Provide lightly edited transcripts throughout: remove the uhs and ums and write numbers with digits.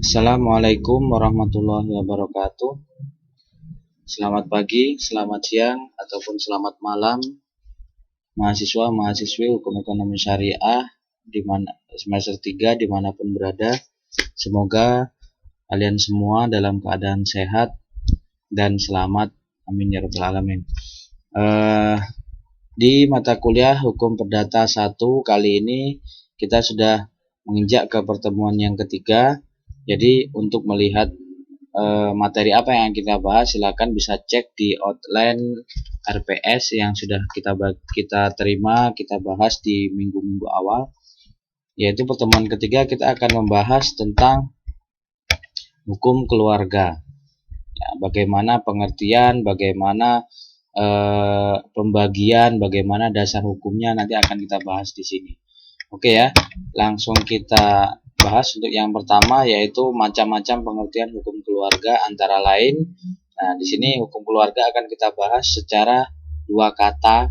Assalamualaikum warahmatullahi wabarakatuh. Selamat pagi, selamat siang, ataupun selamat malam, mahasiswa-mahasiswi Hukum Ekonomi Syariah di mana semester 3 dimanapun berada. Semoga kalian semua dalam keadaan sehat dan selamat. Amin ya rabbal alamin. Di mata kuliah Hukum Perdata 1 kali ini kita sudah menginjak ke pertemuan yang ketiga. Jadi untuk melihat materi apa yang kita bahas, silakan bisa cek di outline RPS yang sudah kita terima, kita bahas di minggu-minggu awal. Yaitu pertemuan ketiga kita akan membahas tentang hukum keluarga. Ya, bagaimana pengertian, bagaimana pembagian, bagaimana dasar hukumnya nanti akan kita bahas di sini. Oke ya, langsung kita bahas untuk yang pertama, yaitu macam-macam pengertian hukum keluarga antara lain. Nah, di sini hukum keluarga akan kita bahas secara dua kata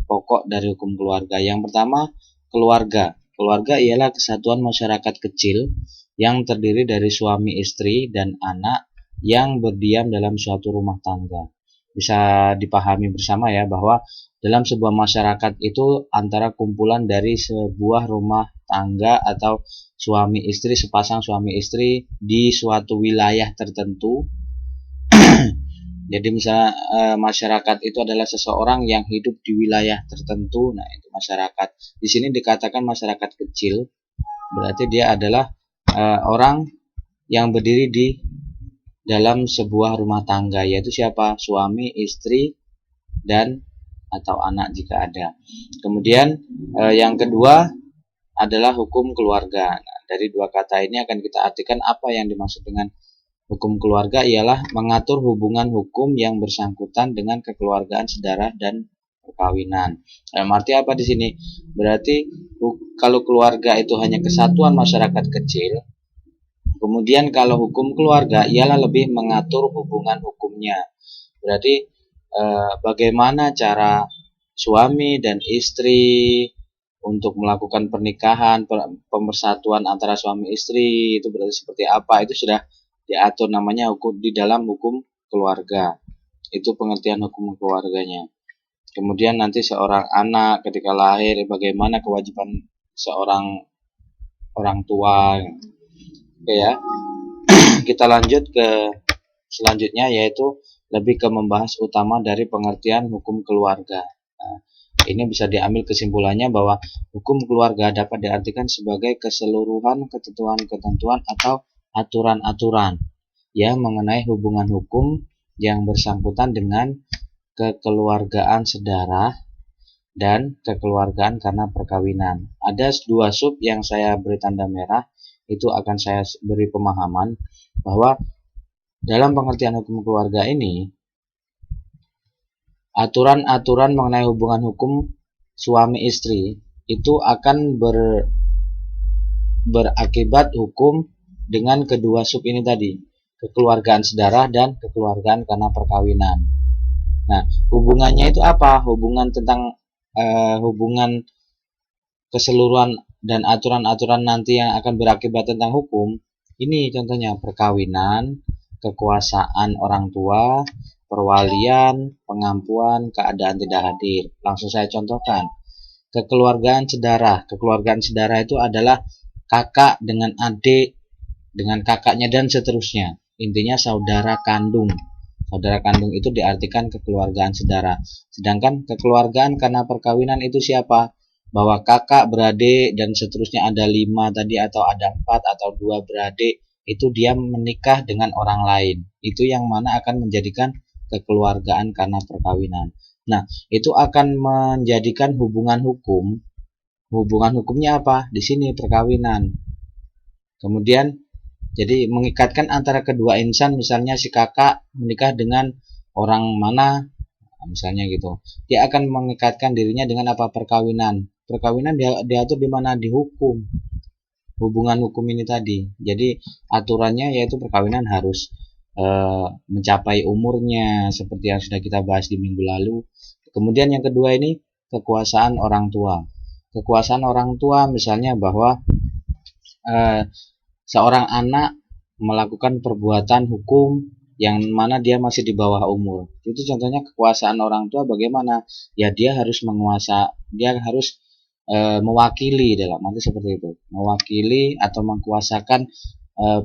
pokok dari hukum keluarga. Yang pertama, keluarga. Keluarga ialah kesatuan masyarakat kecil yang terdiri dari suami, istri, dan anak yang berdiam dalam suatu rumah tangga. Bisa dipahami bersama ya bahwa dalam sebuah masyarakat itu antara kumpulan dari sebuah rumah tangga atau suami istri, sepasang suami istri di suatu wilayah tertentu. Jadi misalnya masyarakat itu adalah seseorang yang hidup di wilayah tertentu. Nah, itu masyarakat. Di sini dikatakan masyarakat kecil, berarti dia adalah orang yang berdiri di dalam sebuah rumah tangga, yaitu siapa? Suami, istri, dan atau anak jika ada. Kemudian yang kedua adalah hukum keluarga. Nah, dari dua kata ini akan kita artikan apa yang dimaksud dengan hukum keluarga ialah mengatur hubungan hukum yang bersangkutan dengan kekeluargaan sedarah dan perkawinan. Arti apa di sini? Berarti kalau keluarga itu hanya kesatuan masyarakat kecil, kemudian kalau hukum keluarga ialah lebih mengatur hubungan hukumnya. Berarti bagaimana cara suami dan istri untuk melakukan pernikahan, pemersatuan antara suami istri itu berarti seperti apa, itu sudah diatur namanya hukum di dalam hukum keluarga. Itu pengertian hukum keluarganya. Kemudian nanti seorang anak ketika lahir, bagaimana kewajiban seorang orang tua. Oke ya. Kita lanjut ke selanjutnya, yaitu lebih ke membahas utama dari pengertian hukum keluarga. Nah, ini bisa diambil kesimpulannya bahwa hukum keluarga dapat diartikan sebagai keseluruhan ketentuan-ketentuan atau aturan-aturan yang mengenai hubungan hukum yang bersangkutan dengan kekeluargaan sedarah dan kekeluargaan karena perkawinan. Ada dua sub yang saya beri tanda merah, itu akan saya beri pemahaman bahwa dalam pengertian hukum keluarga ini, aturan-aturan mengenai hubungan hukum suami istri itu akan berakibat hukum dengan kedua sub ini tadi, kekeluargaan sedarah dan kekeluargaan karena perkawinan. Nah, hubungannya itu apa? Hubungan tentang hubungan keseluruhan dan aturan-aturan nanti yang akan berakibat tentang hukum. Ini contohnya perkawinan, kekuasaan orang tua, perwalian, pengampuan, keadaan tidak hadir. Langsung saya contohkan. Kekeluargaan sedarah. Kekeluargaan sedarah itu adalah kakak dengan adik, dengan kakaknya dan seterusnya. Intinya saudara kandung. Saudara kandung itu diartikan kekeluargaan sedarah. Sedangkan kekeluargaan karena perkawinan itu siapa? Bahwa kakak, beradik, dan seterusnya ada 5 tadi, atau ada 4 atau 2 beradik, itu dia menikah dengan orang lain. Itu yang mana akan menjadikan kekeluargaan karena perkawinan. Nah, itu akan menjadikan hubungan hukum. Hubungan hukumnya apa? Di sini perkawinan. Kemudian jadi mengikatkan antara kedua insan, misalnya si kakak menikah dengan orang mana, misalnya gitu. Dia akan mengikatkan dirinya dengan apa? Perkawinan. Perkawinan diatur di mana? Di hukum. Hubungan hukum ini tadi. Jadi aturannya yaitu perkawinan harus mencapai umurnya seperti yang sudah kita bahas di minggu lalu. Kemudian yang kedua ini kekuasaan orang tua. Kekuasaan orang tua misalnya bahwa seorang anak melakukan perbuatan hukum yang mana dia masih di bawah umur. Itu contohnya kekuasaan orang tua bagaimana? Ya dia harus dia harus mewakili, dalam arti seperti itu. Mewakili atau mengkuasakan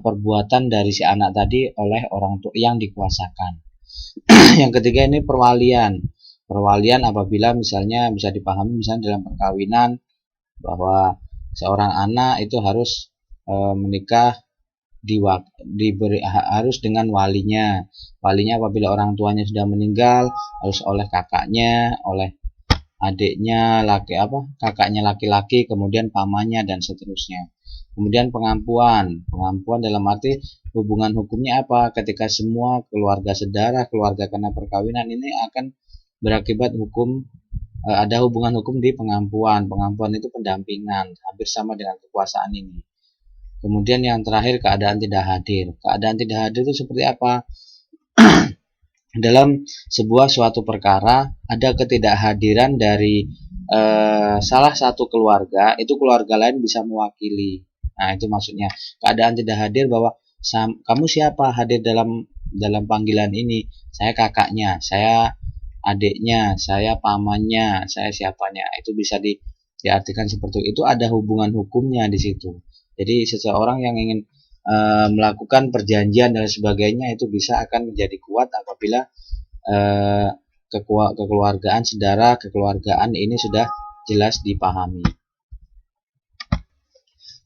perbuatan dari si anak tadi oleh orang tua yang dikuasakan. Yang ketiga ini perwalian. Perwalian apabila misalnya bisa dipahami misalnya dalam perkawinan bahwa seorang anak itu harus menikah harus dengan walinya. Walinya apabila orang tuanya sudah meninggal harus oleh kakaknya, oleh adiknya kakaknya laki-laki, kemudian pamannya dan seterusnya. Kemudian pengampuan dalam arti hubungan hukumnya apa? Ketika semua keluarga sedarah, keluarga karena perkawinan ini akan berakibat ada hubungan hukum di pengampuan. Pengampuan itu pendampingan, hampir sama dengan kekuasaan ini. Kemudian yang terakhir keadaan tidak hadir. Keadaan tidak hadir itu seperti apa? Dalam suatu perkara ada ketidakhadiran dari salah satu keluarga, itu keluarga lain bisa mewakili. Nah, itu maksudnya keadaan tidak hadir bahwa kamu siapa hadir dalam panggilan ini? Saya kakaknya, saya adiknya, saya pamannya, saya siapanya. Itu bisa diartikan seperti itu. Ada hubungan hukumnya di situ. Jadi seseorang yang ingin melakukan perjanjian dan sebagainya itu bisa akan menjadi kuat apabila kekeluargaan saudara, kekeluargaan ini sudah jelas dipahami.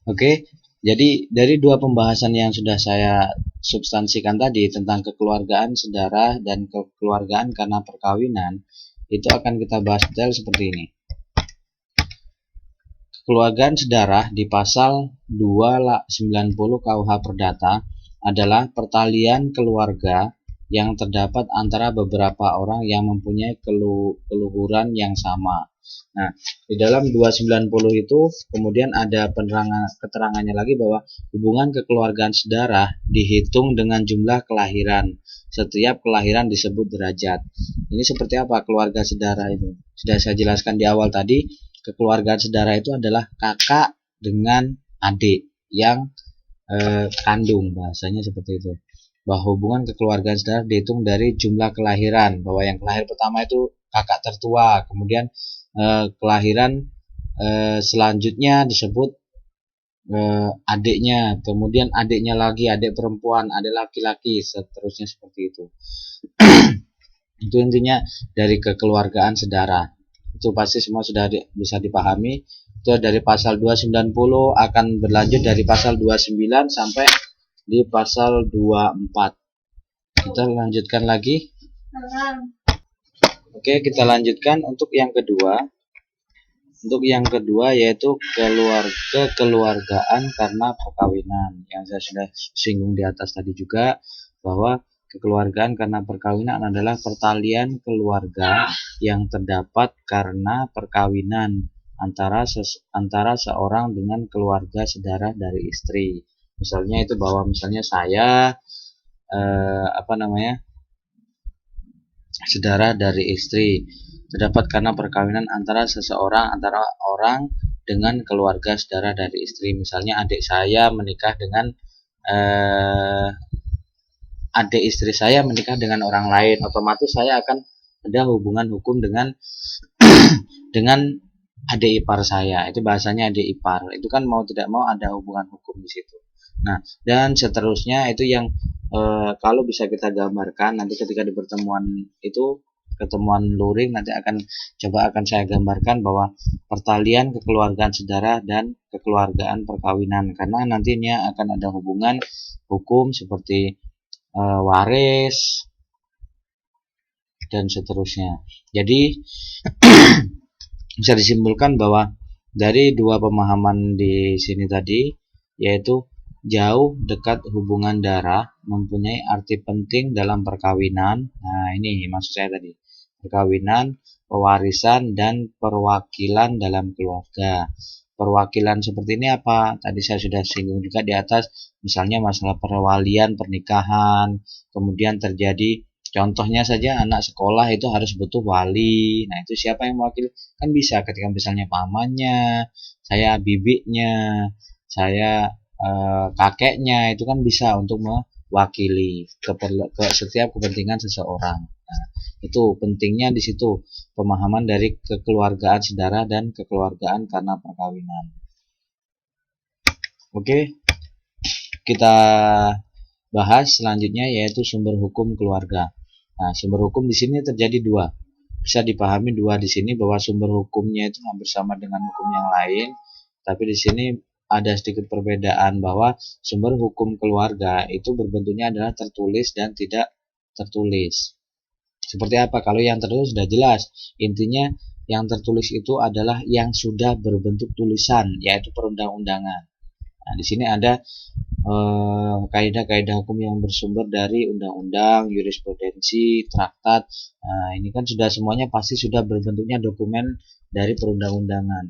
Oke, jadi dari dua pembahasan yang sudah saya substansikan tadi tentang kekeluargaan saudara dan kekeluargaan karena perkawinan, itu akan kita bahas detail seperti ini. Kekeluargaan sedarah di pasal 290 KUH Perdata adalah pertalian keluarga yang terdapat antara beberapa orang yang mempunyai keluhuran yang sama. Nah, di dalam 290 itu kemudian ada keterangannya lagi bahwa hubungan kekeluargaan sedarah dihitung dengan jumlah kelahiran. Setiap kelahiran disebut derajat. Ini seperti apa keluarga sedarah itu? Sudah saya jelaskan di awal tadi. Kekeluargaan saudara itu adalah kakak dengan adik yang kandung, bahasanya seperti itu. Bahwa hubungan kekeluargaan saudara dihitung dari jumlah kelahiran, bahwa yang kelahir pertama itu kakak tertua, kemudian kelahiran selanjutnya disebut adiknya, kemudian adiknya lagi, adik perempuan, adik laki-laki, seterusnya seperti itu. Itu intinya dari kekeluargaan saudara. Itu pasti semua sudah bisa dipahami. Itu dari pasal 290 akan berlanjut dari pasal 29 sampai di pasal 24. Kita lanjutkan lagi. Oke, kita lanjutkan untuk yang kedua. Untuk yang kedua yaitu kekeluargaan karena perkawinan. Yang saya sudah singgung di atas tadi juga bahwa kekeluargaan karena perkawinan adalah pertalian keluarga yang terdapat karena perkawinan antara seorang dengan keluarga saudara dari istri. Misalnya itu bahwa misalnya saya saudara dari istri terdapat karena perkawinan antara orang dengan keluarga saudara dari istri. Misalnya adik saya menikah dengan adik istri saya menikah dengan orang lain, otomatis saya akan ada hubungan hukum dengan adik ipar saya. Itu bahasanya adik ipar. Itu kan mau tidak mau ada hubungan hukum di situ. Nah, dan seterusnya itu yang kalau bisa kita gambarkan nanti ketika di pertemuan luring nanti akan saya gambarkan bahwa pertalian kekeluargaan saudara dan kekeluargaan perkawinan, karena nantinya akan ada hubungan hukum seperti waris dan seterusnya. Jadi bisa disimpulkan bahwa dari dua pemahaman di sini tadi, yaitu jauh dekat hubungan darah mempunyai arti penting dalam perkawinan. Nah, ini maksud saya tadi. Perkawinan, pewarisan, dan perwakilan dalam keluarga. Perwakilan seperti ini apa? Tadi saya sudah singgung juga di atas, misalnya masalah perwalian pernikahan, kemudian terjadi contohnya saja anak sekolah itu harus butuh wali. Nah, itu siapa yang mewakili? Kan bisa ketika misalnya pamannya, saya bibiknya, saya kakeknya, itu kan bisa untuk mewakili ke setiap kepentingan seseorang. Nah, itu pentingnya di situ pemahaman dari kekeluargaan saudara dan kekeluargaan karena perkawinan. Oke, kita bahas selanjutnya yaitu sumber hukum keluarga. Nah, sumber hukum di sini terjadi dua. Bisa dipahami dua di sini bahwa sumber hukumnya itu hampir sama dengan hukum yang lain, tapi di sini ada sedikit perbedaan bahwa sumber hukum keluarga itu berbentuknya adalah tertulis dan tidak tertulis. Seperti apa? Kalau yang tertulis sudah jelas. Intinya yang tertulis itu adalah yang sudah berbentuk tulisan, yaitu perundang-undangan. Nah, di sini ada kaidah-kaidah hukum yang bersumber dari undang-undang, jurisprudensi, traktat. Nah, ini kan sudah semuanya pasti sudah berbentuknya dokumen dari perundang-undangan.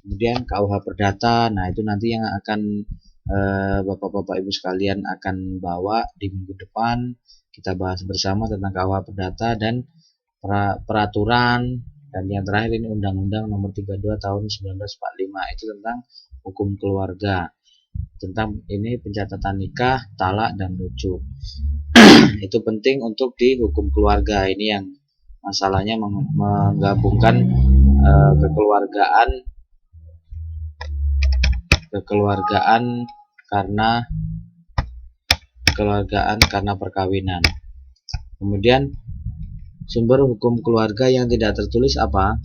Kemudian KUH Perdata, nah itu nanti yang akan Bapak-bapak Ibu sekalian akan bawa di minggu depan. Kita bahas bersama tentang KUH Perdata dan peraturan, dan yang terakhir ini Undang-Undang Nomor 32 Tahun 1945, itu tentang hukum keluarga, tentang ini pencatatan nikah, talak, dan rujuk. Itu penting untuk di hukum keluarga ini yang masalahnya menggabungkan kekeluargaan karena perkawinan. Kemudian sumber hukum keluarga yang tidak tertulis apa?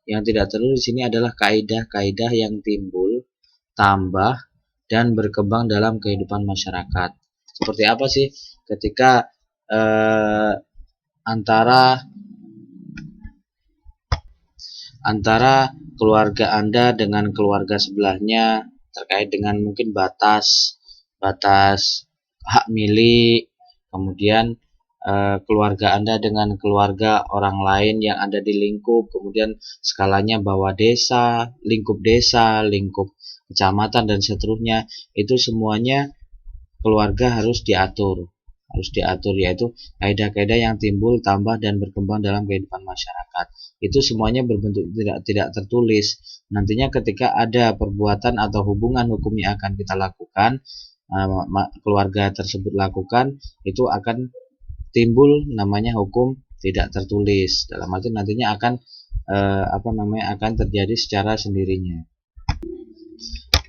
Yang tidak tertulis di sini adalah kaidah-kaidah yang timbul, tambah, dan berkembang dalam kehidupan masyarakat. Seperti apa sih ketika antara keluarga Anda dengan keluarga sebelahnya terkait dengan mungkin batas hak milik, kemudian keluarga Anda dengan keluarga orang lain yang ada di lingkup, kemudian skalanya bawah desa, lingkup kecamatan, dan seterusnya. Itu semuanya keluarga harus diatur, yaitu kaidah-kaidah yang timbul, tambah, dan berkembang dalam kehidupan masyarakat. Itu semuanya berbentuk tidak tertulis. Nantinya ketika ada perbuatan atau hubungan hukum yang akan kita lakukan, keluarga tersebut lakukan, itu akan timbul namanya hukum tidak tertulis. Dalam arti nantinya akan akan terjadi secara sendirinya.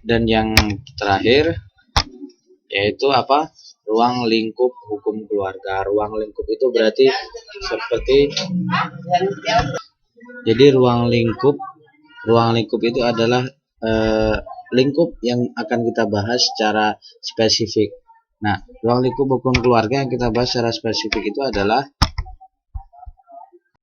Dan yang terakhir yaitu apa? Ruang lingkup hukum keluarga. Ruang lingkup itu berarti seperti, jadi ruang lingkup itu adalah lingkup yang akan kita bahas secara spesifik. Nah, ruang lingkup hukum keluarga yang kita bahas secara spesifik itu adalah